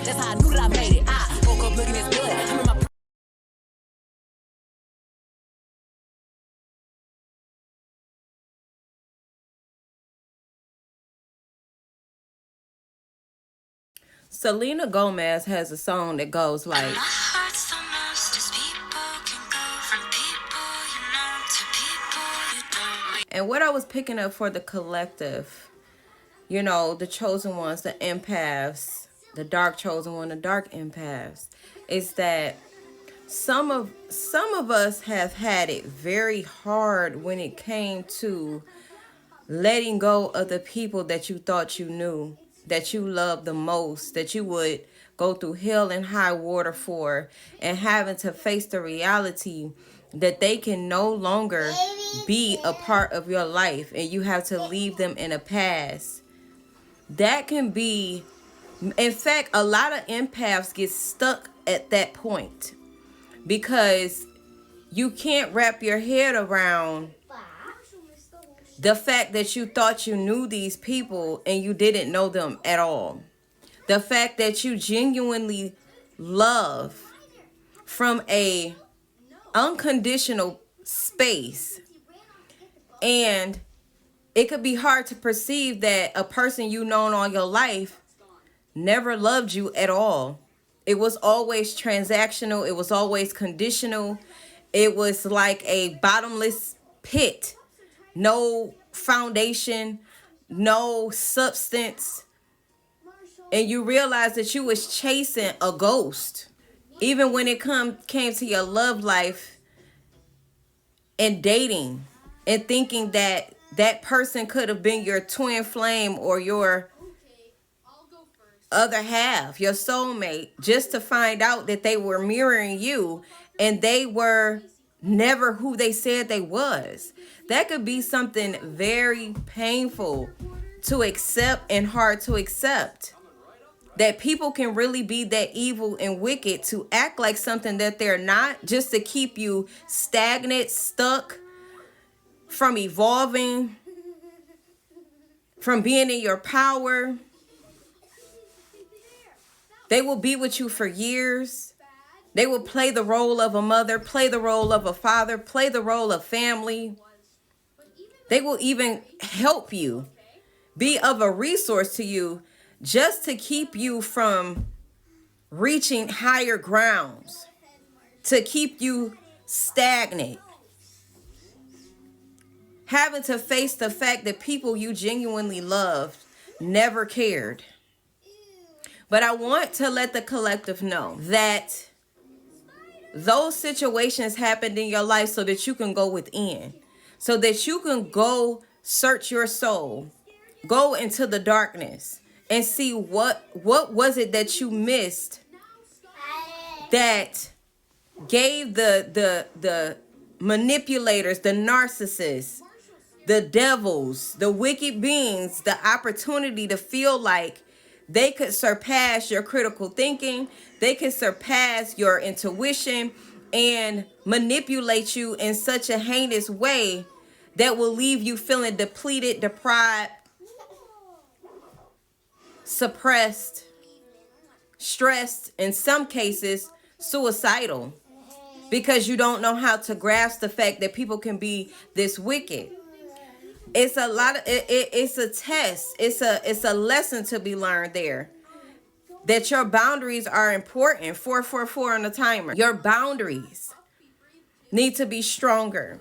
That's how I knew that I made it. I woke up looking as good. I'm in my Selena Gomez has a song that goes like, and what I was picking up for the collective, you know, the chosen ones, the empaths, the dark chosen one, the dark empaths, is that some of us have had it very hard when it came to letting go of the people that you thought you knew, that you loved the most, that you would go through hell and high water for, and having to face the reality that they can no longer be a part of your life and you have to leave them in a past. That can be, in fact, a lot of empaths get stuck at that point because you can't wrap your head around the fact that you thought you knew these people and you didn't know them at all. The fact that you genuinely love from a unconditional space. And it could be hard to perceive that a person you known all your life never loved you at all. It was always transactional. It was always conditional. It was like a bottomless pit. No foundation, no substance. And you realize that you was chasing a ghost. Even when it came to your love life and dating and thinking that that person could have been your twin flame or your other half, your soulmate, just to find out that they were mirroring you and they were never who they said they was. That could be something very painful to accept and hard to accept. That people can really be that evil and wicked to act like something that they're not, just to keep you stagnant, stuck, from evolving, from being in your power. They will be with you for years. They will play the role of a mother, play the role of a father, play the role of family. They will even help you, be of a resource to you, just to keep you from reaching higher grounds, to keep you stagnant. Having to face the fact that people you genuinely loved never cared. But I want to let the collective know that those situations happened in your life so that you can go within, so that you can go search your soul, go into the darkness and see what was it that you missed that gave the manipulators, the narcissists, the devils, the wicked beings the opportunity to feel like they could surpass your critical thinking. They could surpass your intuition and manipulate you in such a heinous way that will leave you feeling depleted, deprived, suppressed, stressed, in some cases, suicidal. Because you don't know how to grasp the fact that people can be this wicked. It's a lot of it's a test. It's a lesson to be learned there. That your boundaries are important. 444 on the timer. Your boundaries need to be stronger.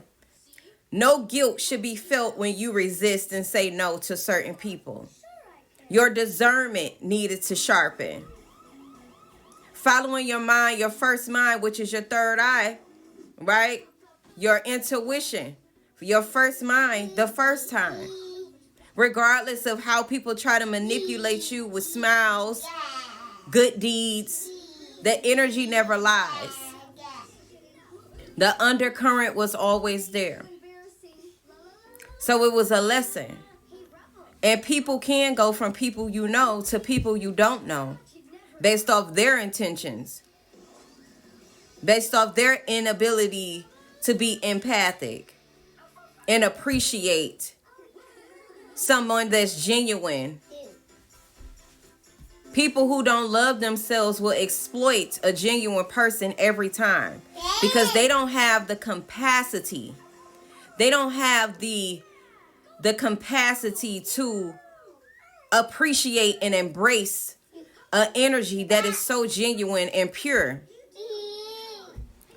No guilt should be felt when you resist and say no to certain people. Your discernment needed to sharpen. Following your mind, your first mind, which is your third eye, right? Your intuition. Your first mind, the first time. Regardless of how people try to manipulate you with smiles, good deeds, the energy never lies. The undercurrent was always there. So it was a lesson. And people can go from people you know to people you don't know based off their intentions, based off their inability to be empathic and appreciate someone that's genuine. People who don't love themselves will exploit a genuine person every time because they don't have the capacity. They don't have the capacity to appreciate and embrace an energy that is so genuine and pure.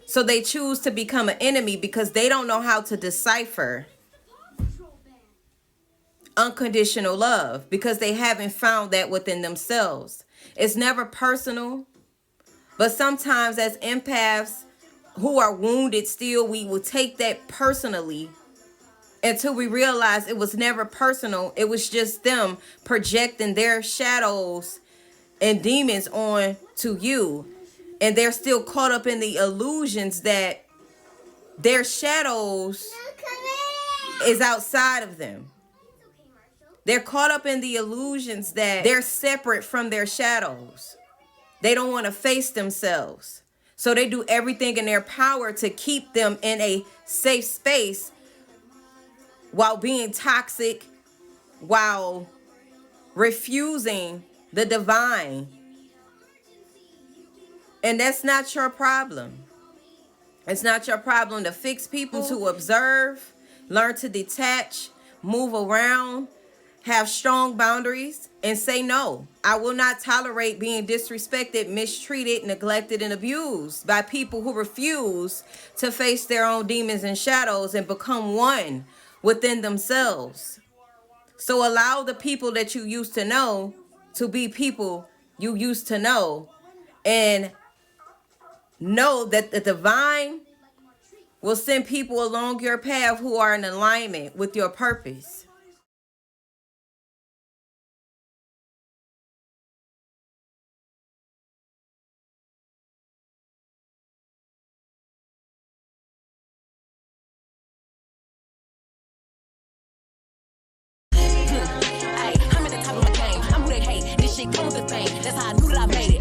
So they choose to become an enemy because they don't know how to decipher unconditional love because they haven't found that within themselves. It's never personal, but sometimes as empaths who are wounded still, we will take that personally until we realize it was never personal. It was just them projecting their shadows and demons on to you. And they're still caught up in the illusions that their shadows is outside of them. They're caught up in the illusions that they're separate from their shadows. They don't want to face themselves. So they do everything in their power to keep them in a safe space while being toxic, while refusing the divine. And that's not your problem. It's not your problem to fix people, to observe, learn to detach, move around, have strong boundaries, and say no. I will not tolerate being disrespected, mistreated, neglected, and abused by people who refuse to face their own demons and shadows and become one within themselves. So allow the people that you used to know to be people you used to know, and know that the divine will send people along your path who are in alignment with your purpose. Hey, I'm in the top of my game. I'm who they hate. This shit come with the fame. That's how I knew that I made it.